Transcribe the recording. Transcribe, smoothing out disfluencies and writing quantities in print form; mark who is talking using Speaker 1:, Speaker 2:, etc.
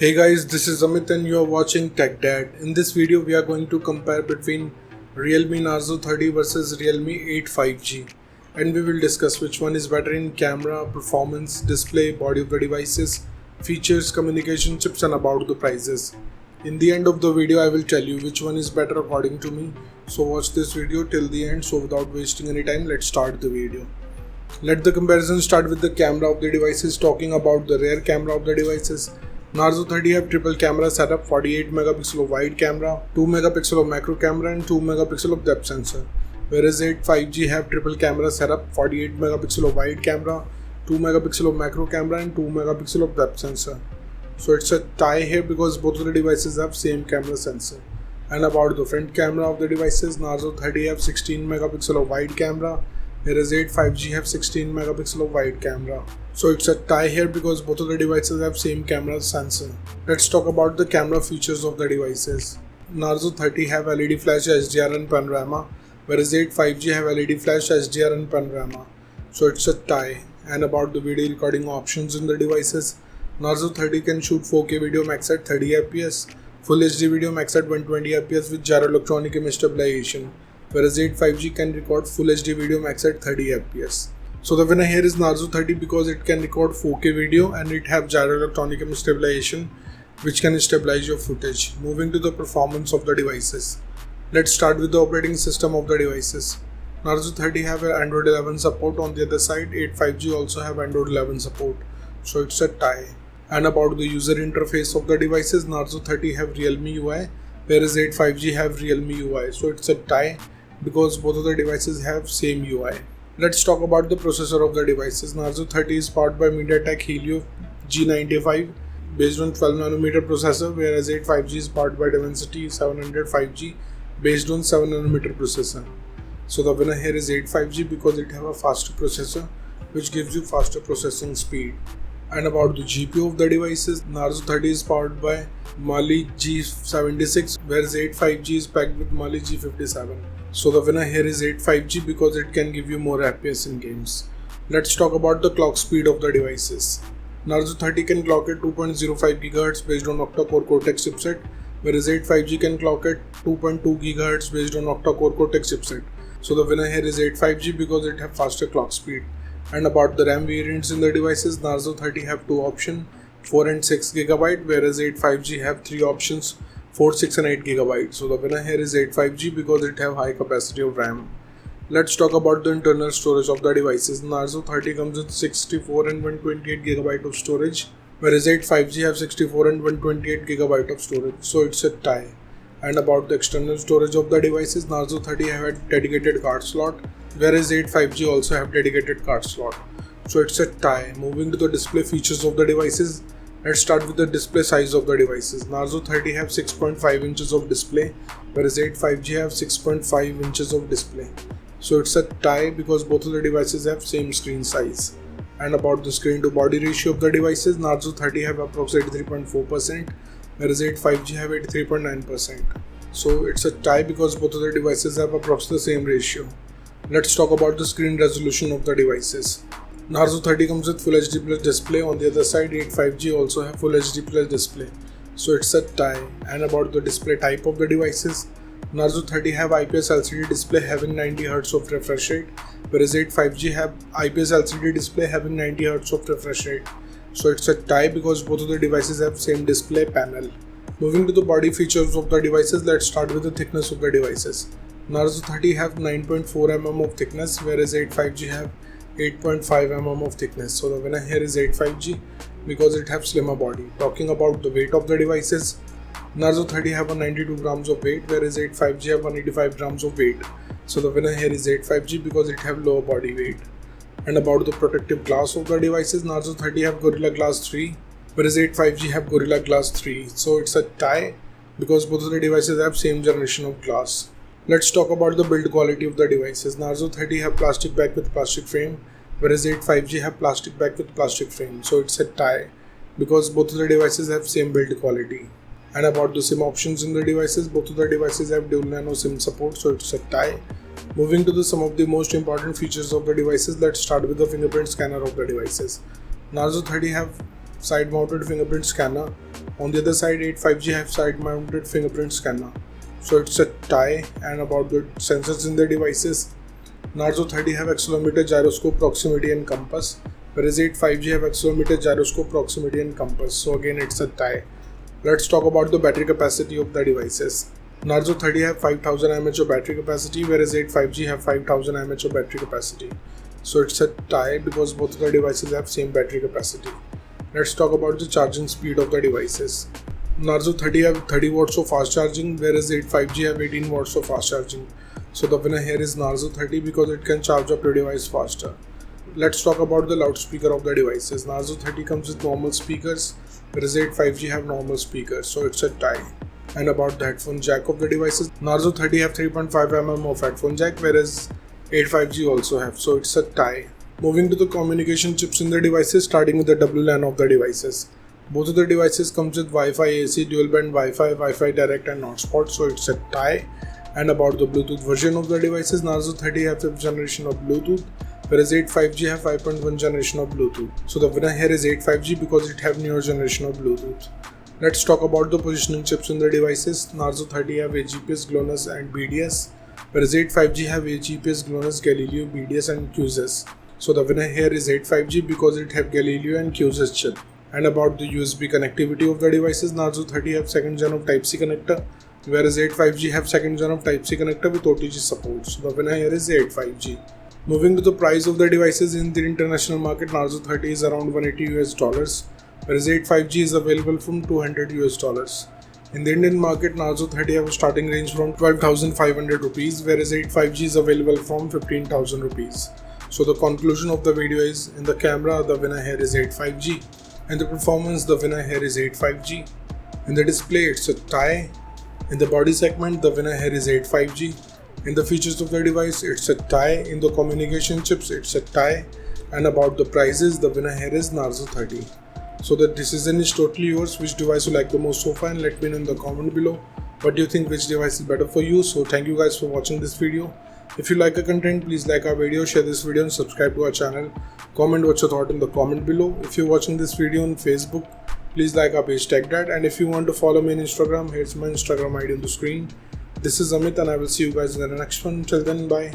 Speaker 1: Hey guys, this is Amit and you are watching Tech Dad. In this video, we are going to compare between Realme Narzo 30 versus Realme 8 5G, and we will discuss which one is better in camera, performance, display, body of the devices, features, communication chips, and about the prices. In the end of the video, I will tell you which one is better according to me. So watch this video till the end. So without wasting any time, let's start the video. Let the comparison start with the camera of the devices. Talking about the rear camera of the devices, Narzo 30 have triple camera setup, 48 megapixel of wide camera, 2 megapixel of macro camera and 2 megapixel of depth sensor. Whereas 8 5G have triple camera setup, 48 megapixel of wide camera, 2 megapixel of macro camera and 2 megapixel of depth sensor. So it's a tie here because both of the devices have same camera sensor. And about the front camera of the devices, Narzo 30 have 16 megapixel of wide camera, whereas 8 5G have 16 megapixel of wide camera. So it's a tie here because both of the devices have same camera sensor. Let's talk about the camera features of the devices. Narzo 30 have LED flash, HDR and panorama, whereas 8 5G have LED flash, HDR and panorama. So it's a tie. And about the video recording options in the devices, Narzo 30 can shoot 4K video max at 30 fps, Full HD video max at 120 fps with gyro electronic image stabilization, whereas 8 5G can record Full HD video max at 30 fps. So the winner here is Narzo 30 because it can record 4K video and it have gyro electronic image stabilization which can stabilize your footage. Moving to the performance of the devices. Let's start with the operating system of the devices. Narzo 30 have Android 11 support. On the other side, 8 5G also have Android 11 support. So it's a tie. And about the user interface of the devices, Narzo 30 have Realme UI, whereas 8 5G have Realme UI. So it's a tie because both of the devices have same UI. Let's talk about the processor of the devices. Narzo 30 is powered by MediaTek Helio G95 based on 12nm processor, whereas 8 5G is powered by Dimensity 700 5G based on 7nm processor. So the winner here is 8 5G because it have a faster processor which gives you faster processing speed. And about the GPU of the devices, Narzo 30 is powered by Mali G76, whereas 8 5G is packed with Mali G57. So the winner here is 8 5G because it can give you more FPS in games. Let's talk about the clock speed of the devices. Narzo 30 can clock at 2.05 GHz based on octa-core Cortex chipset, whereas 8 5G can clock at 2.2 GHz based on octa-core Cortex chipset. So the winner here is 8 5G because it have faster clock speed. And about the RAM variants in the devices, Narzo 30 have two options, 4 and 6 GB, whereas 8 5G have three options, 4, 6 and 8 GB. So the winner here is 8 5G because it have high capacity of RAM. Let's talk about the internal storage of the devices. Narzo 30 comes with 64 and 128 GB of storage, whereas 8 5G have 64 and 128 GB of storage. So it's a tie. And about the external storage of the devices, Narzo 30 have a dedicated card slot, whereas 8 5G also have dedicated card slot. So it's a tie. Moving to the display features of the devices, let's start with the display size of the devices. Narzo 30 have 6.5 inches of display, whereas 8 5G have 6.5 inches of display. So it's a tie because both of the devices have same screen size. And about the screen to body ratio of the devices, Narzo 30 have approximately 3.4%, whereas 8 5G have 83.9%. So it's a tie because both of the devices have approximately the same ratio. Let's talk about the screen resolution of the devices. Narzo 30 comes with Full HD Plus display. On the other side, 8 5G also have Full HD Plus display. So it's a tie. And about the display type of the devices, Narzo 30 have IPS LCD display having 90 Hz of refresh rate, whereas 8 5G have IPS LCD display having 90 Hz of refresh rate. So it's a tie because both of the devices have same display panel. Moving to the body features of the devices, let's start with the thickness of the devices. Narzo 30 have 9.4 mm of thickness, whereas 8 5G have 8.5 mm of thickness. So the winner here is 8 5G because it have slimmer body. Talking about the weight of the devices, Narzo 30 have 92 grams of weight, whereas 8 5G have 185 grams of weight. So the winner here is 8 5G because it have lower body weight. And about the protective glass of the devices, Narzo 30 have Gorilla Glass 3, whereas 8 5G have Gorilla Glass 3. So it's a tie because both of the devices have same generation of glass. Let's talk about the build quality of the devices. Narzo 30 have plastic back with plastic frame, whereas 8 5G have plastic back with plastic frame. So it's a tie because both of the devices have same build quality. And about the SIM options in the devices, both of the devices have dual nano SIM support. So it's a tie. Moving to some of the most important features of the devices, let's start with the fingerprint scanner of the devices. Narzo 30 have side mounted fingerprint scanner, On the other side, 8 5G have side-mounted fingerprint scanner. So it's a tie. And about the sensors in the devices, Narzo 30 have accelerometer, gyroscope, proximity and compass, whereas 8 5G have accelerometer, gyroscope, proximity and compass. So again it's a tie. Let's talk about the battery capacity of the devices. Narzo 30 have 5000 mAh of battery capacity, whereas 8 5G have 5000 mAh of battery capacity. So it's a tie because both of the devices have same battery capacity. Let's talk about the charging speed of the devices. Narzo 30 have 30 watts of fast charging, whereas 8 5G have 18 watts of fast charging. So the winner here is Narzo 30 because it can charge up your device faster. Let's talk about the loudspeaker of the devices. Narzo 30 comes with normal speakers, whereas 8 5G have normal speakers. So it's a tie. And about the headphone jack of the devices, Narzo 30 have 3.5 mm of headphone jack, whereas 8 5G also have. So it's a tie. Moving to the communication chips in the devices, starting with the WLAN of the devices. Both of the devices comes with Wi-Fi AC, dual band Wi-Fi, Wi-Fi direct and hotspot. So it's a tie. And about the Bluetooth version of the devices, Narzo 30 have 5th generation of Bluetooth, whereas 8 5G have 5.1 generation of Bluetooth. So the winner here is 8 5G because it have newer generation of Bluetooth. Let's talk about the positioning chips in the devices. Narzo 30 have AGPS, GLONASS and BDS, whereas 8 5G have AGPS, GLONASS, Galileo, BDS and QSS. So the winner here is 8 5G because it have Galileo and QSS chip. And about the USB connectivity of the devices, Narzo 30 have 2nd gen of Type-C connector, whereas 8 5G have 2nd gen of Type-C connector with OTG support. So the winner here is 8 5G. Moving to the price of the devices in the international market, Narzo 30 is around $180, whereas 8 5G is available from $200. In the Indian market, Narzo 30 have a starting range from 12,500 rupees, whereas 8 5G is available from 15,000 rupees. So the conclusion of the video is, in the camera, the winner here is 8 5G. In the performance, the winner here is 8 5G. In the display, it's a tie. In the body segment, the winner here is 8 5G. In the features of the device, it's a tie. In the communication chips, it's a tie. And about the prices, the winner here is Narzo 30. So the decision is totally yours. Which device you like the most so far, and let me know in the comment below. What do you think, which device is better for you? So thank you guys for watching this video. If you like our content, please like our video, share this video and subscribe to our channel. Comment what's your thought in the comment below. If you're watching this video on Facebook, please like our page TechDad. And if you want to follow me on Instagram, here's my Instagram ID on the screen. This is Amit and I will see you guys in the next one. Till then, bye.